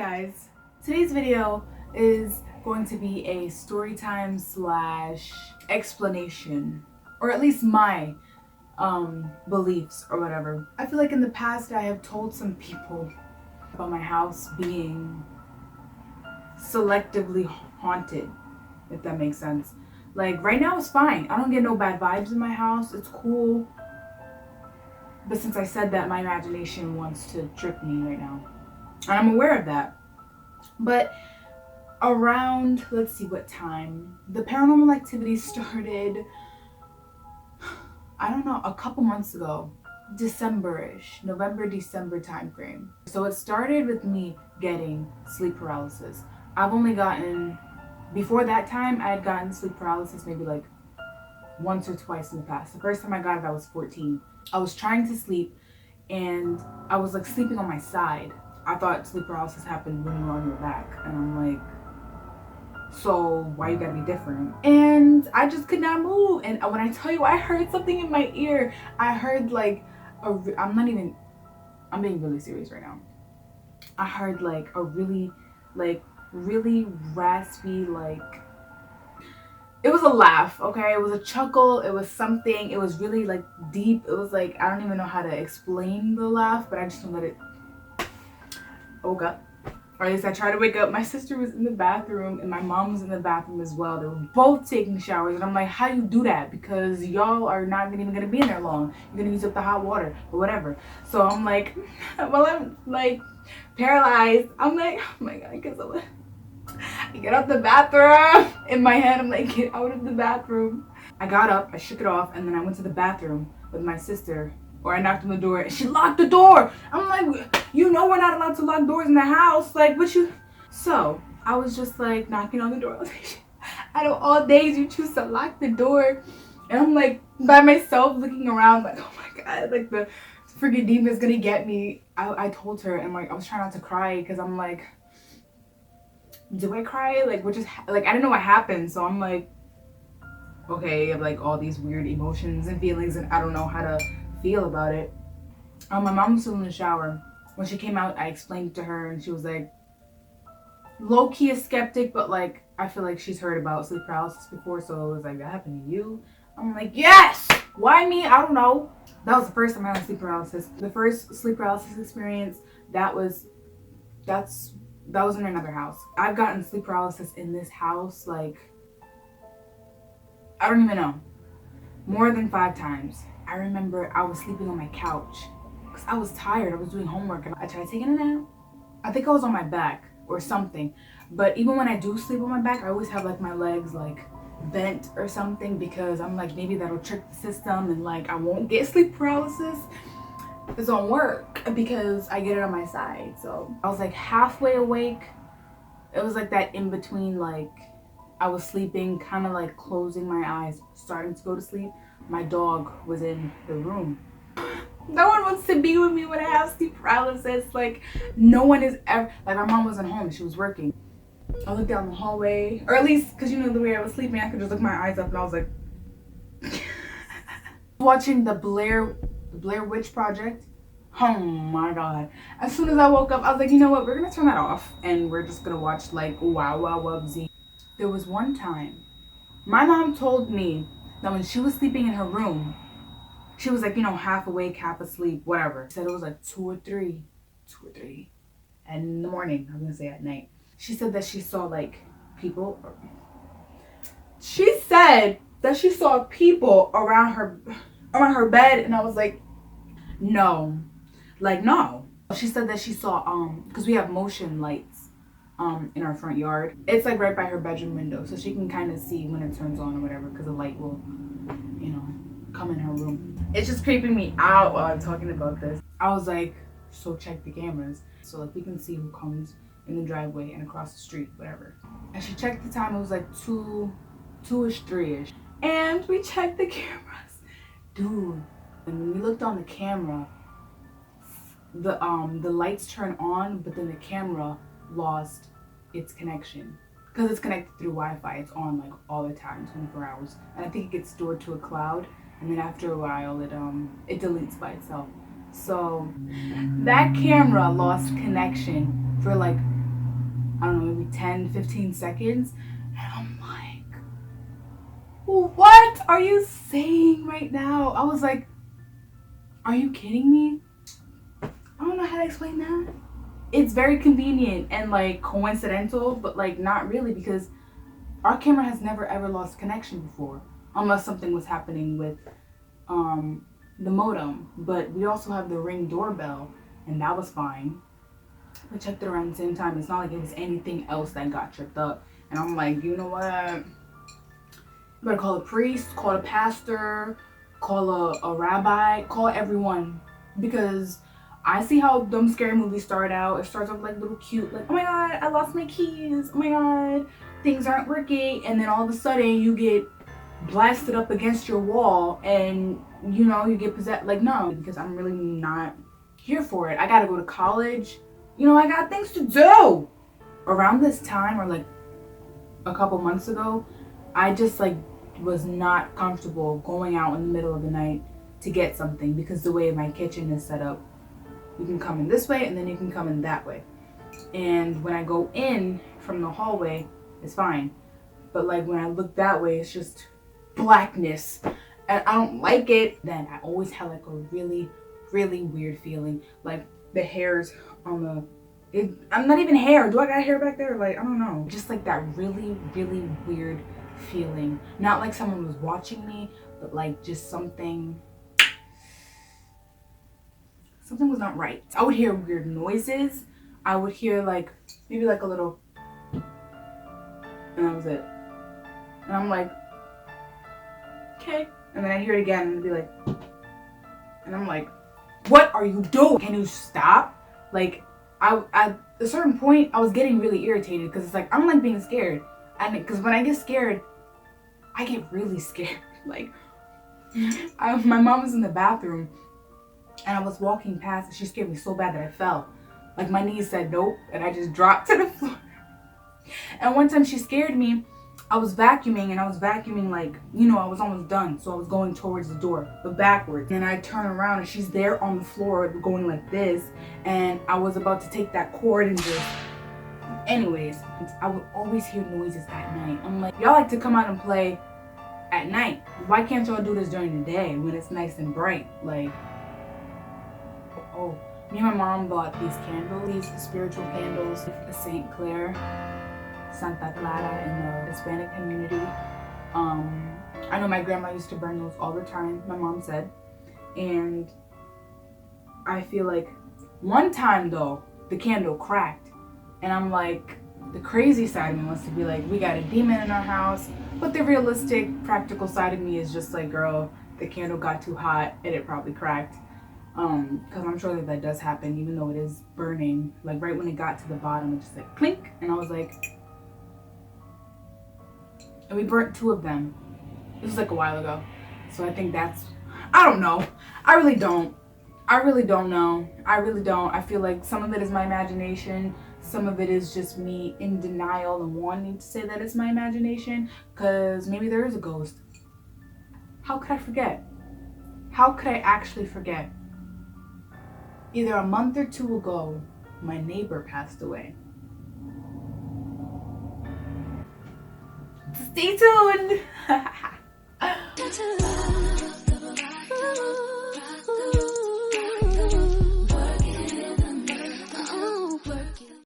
guys, today's video is going to be a story time / explanation, or at least my beliefs or whatever. I feel like in the past I have told some people about my house being selectively haunted, if that makes sense. Like right now it's fine. I don't get no bad vibes in my house. It's cool. But since I said that, my imagination wants to trick me right now. And I'm aware of that. But around, let's see what time, the paranormal activity started, I don't know, a couple months ago. December-ish, November, December time frame. So it started with me getting sleep paralysis. I've only gotten, before that time, I had gotten sleep paralysis maybe like once or twice in the past. The first time I got it, I was 14. I was trying to sleep and I was like sleeping on my side. I thought sleep paralysis happened when you were on your back. And I'm like, so why you gotta be different? And I just could not move. And when I tell you, I heard something in my ear. I heard like, I'm being really serious right now. I heard like a really raspy, like, it was a laugh, okay? It was a chuckle, it was something, it was really like deep. It was like, I don't even know how to explain the laugh, but I just know that it woke up. Or at least I tried to wake up. My sister was in the bathroom and my mom was in the bathroom as well. They were both taking showers and I'm like, how do you do that? Because y'all are not even gonna be in there long. You're gonna use up the hot water or whatever. So I'm like, well, I'm like paralyzed. I'm like, oh my God, because I get out the bathroom. In my head, I'm like, get out of the bathroom. I got up, I shook it off, and then I went to the bathroom with my sister. Or I knocked on the door and she locked the door. I'm like, you know we're not allowed to lock doors in the house. Like, what you... So, I was just like knocking on the door. I was like, out of all days, you choose to lock the door. And I'm like by myself looking around like, oh my God, like the freaking demon's gonna get me. I told her, and like I was trying not to cry because I'm like, do I cry? Like, what just, like, I didn't know what happened. So I'm like, okay, I have like all these weird emotions and feelings and I don't know how to feel about it. My mom was still in the shower. When she came out, I explained it to her and she was like, low-key a skeptic, but like, I feel like she's heard about sleep paralysis before, so it was like, that happened to you? I'm like, yes! Why me? I don't know. That was the first time I had sleep paralysis. The first sleep paralysis experience, that was in another house. I've gotten sleep paralysis in this house, like, I don't even know, more than 5 times. I remember I was sleeping on my couch because I was tired. I was doing homework and I tried taking a nap. I think I was on my back or something. But even when I do sleep on my back, I always have like my legs like bent or something because I'm like, maybe that'll trick the system and like I won't get sleep paralysis. It don't work because I get it on my side. So I was like halfway awake. It was like that in between, like I was sleeping, kind of like closing my eyes, starting to go to sleep. My dog was in the room. No one wants to be with me when I have sleep paralysis. Like, no one is ever, like my mom wasn't home, she was working. I looked down the hallway, or at least, because you know the way I was sleeping, I could just look my eyes up and I was like, watching the Blair Witch Project. Oh my God. As soon as I woke up, I was like, you know what, we're gonna turn that off and we're just gonna watch like Wow Wow Wubsy. There was one time, my mom told me that when she was sleeping in her room, she was like, you know, half awake, half asleep, whatever. She said it was like 2 or 3 in the morning. I was gonna say at night. She said that she saw like people. She said that she saw people around her bed, and I was like, no, like no. She said that she saw because we have motion lights in our front yard. It's like right by her bedroom window, so she can kind of see when it turns on or whatever, because the light will, you know, come in her room. It's just creeping me out while I'm talking about this. I was like, so check the cameras so like we can see who comes in the driveway and across the street, whatever. And she checked the time. It was like 2-ish, 3-ish, and we checked the cameras, dude. And when we looked on the camera, the lights turn on, but then the camera lost its connection because it's connected through Wi-Fi. It's on like all the time, 24 hours, and I think it gets stored to a cloud, and then after a while it deletes by itself. So that camera lost connection for like I don't know, maybe 10, 15 seconds. And I'm like, what are you saying right now? I was like, are you kidding me? I don't know how to explain that. It's very convenient and like coincidental, but like not really, because our camera has never ever lost connection before, unless something was happening with the modem. But we also have the Ring doorbell, and that was fine. I checked it around the same time. It's not like it was anything else that got tripped up. And I'm like, you know what? You better call a priest, call a pastor, call a rabbi, call everyone. Because I see how dumb scary movies start out. It starts off like little cute, like, oh my god, I lost my keys. Oh my god, things aren't working. And then all of a sudden you get blasted up against your wall and you know, you get possessed. Like, no, because I'm really not here for it. I gotta go to college. You know, I got things to do. Around this time, or like a couple months ago, I just like was not comfortable going out in the middle of the night to get something, because the way my kitchen is set up, you can come in this way and then you can come in that way. And when I go in from the hallway, it's fine. But like when I look that way, it's just blackness. And I don't like it. Then I always have like a really, really weird feeling. Like the hairs on the... I'm not even hair. Do I got hair back there? Like, I don't know. Just like that really, really weird feeling. Not like someone was watching me, but like just something was not right. I would hear weird noises. I would hear like, maybe like a little, and that was it. And I'm like, okay. And then I hear it again and it'd be like, and I'm like, what are you doing? Can you stop? Like, at a certain point, I was getting really irritated, because it's like, I don't like being scared. And because when I get scared, I get really scared. Like, my mom was in the bathroom and I was walking past and she scared me so bad that I fell. Like, my knees said nope and I just dropped to the floor. And one time she scared me. I was vacuuming, and I was vacuuming like, you know, I was almost done. So I was going towards the door, but backwards. And I turn around and she's there on the floor going like this. And I was about to take that cord and just... Anyways, I would always hear noises at night. I'm like, y'all like to come out and play at night. Why can't y'all do this during the day when it's nice and bright? Like, oh, me and my mom bought these candles, these spiritual candles, a St. Clair, Santa Clara in the Hispanic community. I know my grandma used to burn those all the time, my mom said. And I feel like one time though, the candle cracked. And I'm like, the crazy side of me wants to be like, we got a demon in our house. But the realistic, practical side of me is just like, girl, the candle got too hot and it probably cracked. Because I'm sure that does happen, even though it is burning. Like right when it got to the bottom, it just like clink. And I was like, and we burnt 2 of them. This was like a while ago. So I think that's, I don't know. I really don't know. I really don't. I feel like some of it is my imagination. Some of it is just me in denial and wanting to say that it's my imagination, because maybe there is a ghost. How could I forget? How could I actually forget? Either a month or 2 ago, my neighbor passed away. Stay tuned.